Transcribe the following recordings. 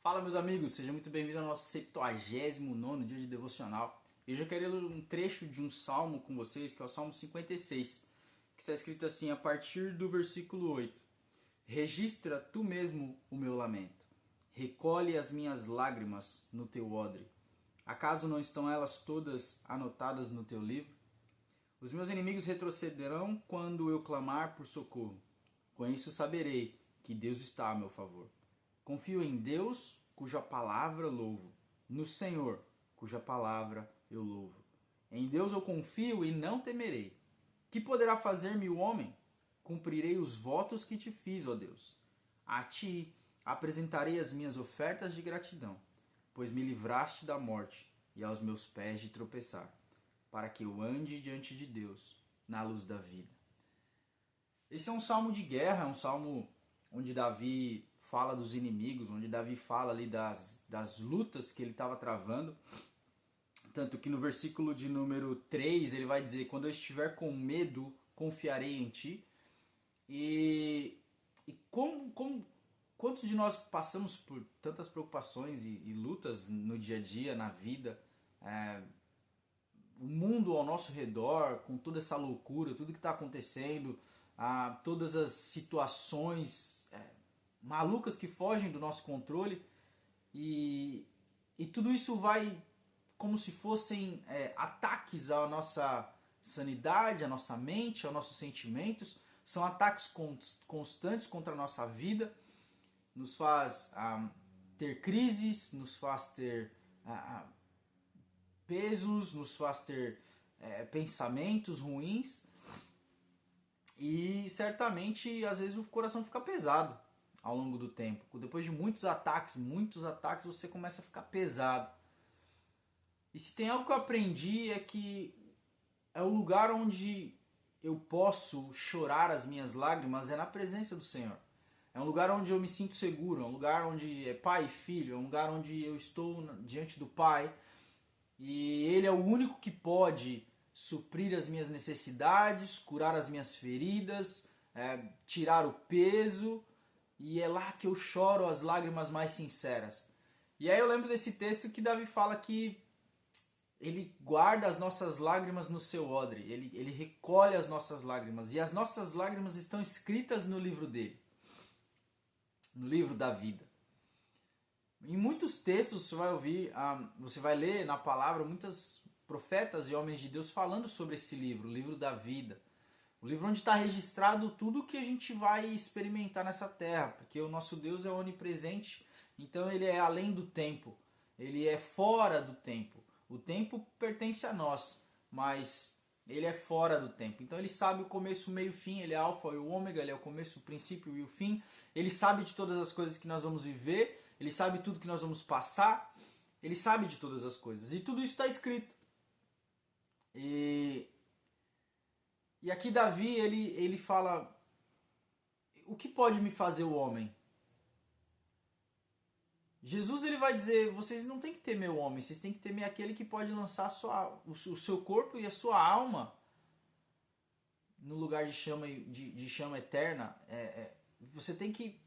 Fala, meus amigos, seja muito bem-vindo ao nosso 79º dia de devocional. Eu já quero ler um trecho de um salmo com vocês, que é o Salmo 56, que está escrito assim, a partir do versículo 8. Registra tu mesmo o meu lamento, recolhe as minhas lágrimas no teu odre. Acaso não estão elas todas anotadas no teu livro? Os meus inimigos retrocederão quando eu clamar por socorro. Com isso saberei que Deus está a meu favor. Confio em Deus, cuja palavra louvo. No Senhor, cuja palavra eu louvo. Em Deus eu confio e não temerei. Que poderá fazer-me o homem? Cumprirei os votos que te fiz, ó Deus. A ti apresentarei as minhas ofertas de gratidão, pois me livraste da morte e aos meus pés de tropeçar, para que eu ande diante de Deus na luz da vida. Esse é um salmo de guerra, é um salmo onde Davi fala dos inimigos, onde Davi fala ali das lutas que ele estava travando. Tanto que no versículo de número 3 ele vai dizer, quando eu estiver com medo, confiarei em ti. E quantos de nós passamos por tantas preocupações e lutas no dia a dia, na vida, o mundo ao nosso redor, com toda essa loucura, tudo que está acontecendo, todas as situações malucas que fogem do nosso controle, e tudo isso vai como se fossem ataques à nossa sanidade, à nossa mente, aos nossos sentimentos. São ataques constantes contra a nossa vida, nos faz ter crises, nos faz ter pesos, nos faz ter pensamentos ruins, e certamente às vezes o coração fica pesado ao longo do tempo. Depois de muitos ataques, você começa a ficar pesado. E se tem algo que eu aprendi é que é o lugar onde eu posso chorar as minhas lágrimas é na presença do Senhor. É um lugar onde eu me sinto seguro, é um lugar onde é pai e filho, é um lugar onde eu estou diante do Pai e Ele é o único que pode suprir as minhas necessidades, curar as minhas feridas, tirar o peso, e é lá que eu choro as lágrimas mais sinceras. E aí eu lembro desse texto que Davi fala que ele guarda as nossas lágrimas no seu odre, ele recolhe as nossas lágrimas, e as nossas lágrimas estão escritas no livro dele, no livro da vida. Em muitos textos você vai ouvir, você vai ler na palavra muitos profetas e homens de Deus falando sobre esse livro, o livro da vida. O livro onde está registrado tudo que a gente vai experimentar nessa terra, porque o nosso Deus é onipresente, então ele é além do tempo, ele é fora do tempo. O tempo pertence a nós, mas ele é fora do tempo. Então ele sabe o começo, o meio e o fim, ele é alfa e o ômega, ele é o começo, o princípio e o fim. Ele sabe de todas as coisas que nós vamos viver, ele sabe tudo que nós vamos passar, ele sabe de todas as coisas. E tudo isso está escrito. E aqui Davi, ele fala, o que pode me fazer o homem? Jesus ele vai dizer, vocês não têm que temer o homem, vocês têm que temer aquele que pode lançar o seu corpo e a sua alma no lugar de chama eterna. Você tem que...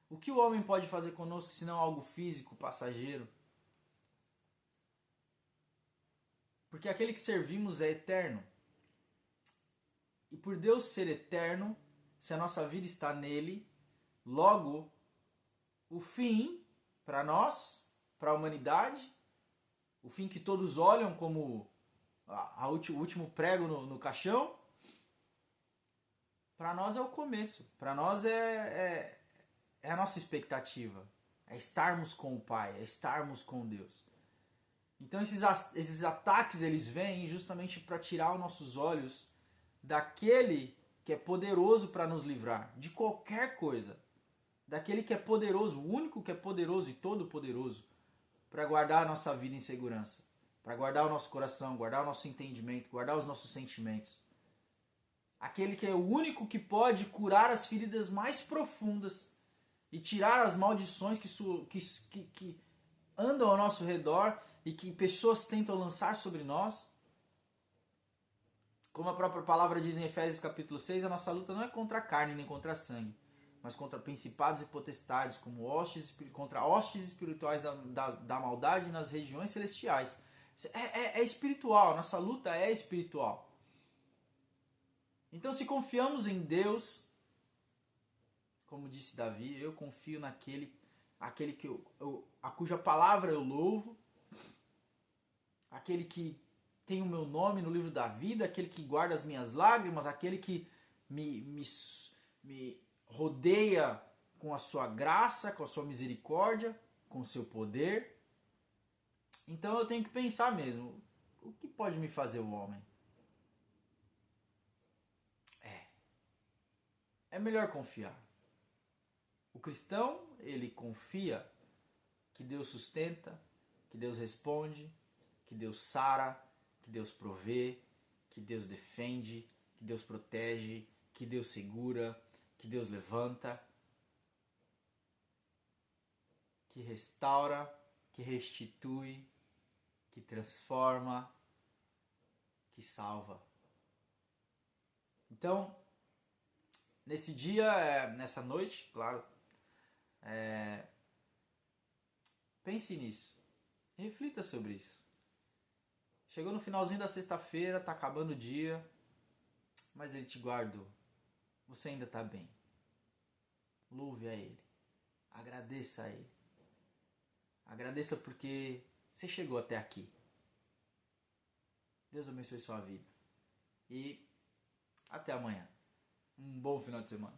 O que o homem pode fazer conosco senão algo físico, passageiro? Porque aquele que servimos é eterno. E por Deus ser eterno, se a nossa vida está nele, logo o fim para nós, para a humanidade, o fim que todos olham como o último prego no caixão, para nós é o começo, para nós é a nossa expectativa, é estarmos com o Pai, é estarmos com Deus. Então esses ataques eles vêm justamente para tirar os nossos olhos daquele que é poderoso para nos livrar de qualquer coisa, daquele que é poderoso, o único que é poderoso e todo poderoso para guardar a nossa vida em segurança, para guardar o nosso coração, guardar o nosso entendimento, guardar os nossos sentimentos. Aquele que é o único que pode curar as feridas mais profundas e tirar as maldições que andam ao nosso redor e que pessoas tentam lançar sobre nós. Como a própria palavra diz em Efésios capítulo 6, a nossa luta não é contra a carne nem contra a sangue, mas contra principados e potestades, como contra hostes espirituais da maldade nas regiões celestiais. É espiritual, nossa luta é espiritual. Então, se confiamos em Deus, como disse Davi, eu confio aquele que a cuja palavra eu louvo, aquele que tem o meu nome no livro da vida, aquele que guarda as minhas lágrimas, aquele que me rodeia com a sua graça, com a sua misericórdia, com o seu poder. Então eu tenho que pensar mesmo, o que pode me fazer o homem? É melhor confiar. O cristão, ele confia que Deus sustenta, que Deus responde, que Deus sara, que Deus provê, que Deus defende, que Deus protege, que Deus segura, que Deus levanta, que restaura, que restitui, que transforma, que salva. Então, nesse dia, nessa noite, claro, pense nisso. Reflita sobre isso. Chegou no finalzinho da sexta-feira, tá acabando o dia, mas Ele te guardou. Você ainda está bem. Louve a Ele. Agradeça a Ele. Agradeça porque você chegou até aqui. Deus abençoe sua vida. E até amanhã. Um bom final de semana.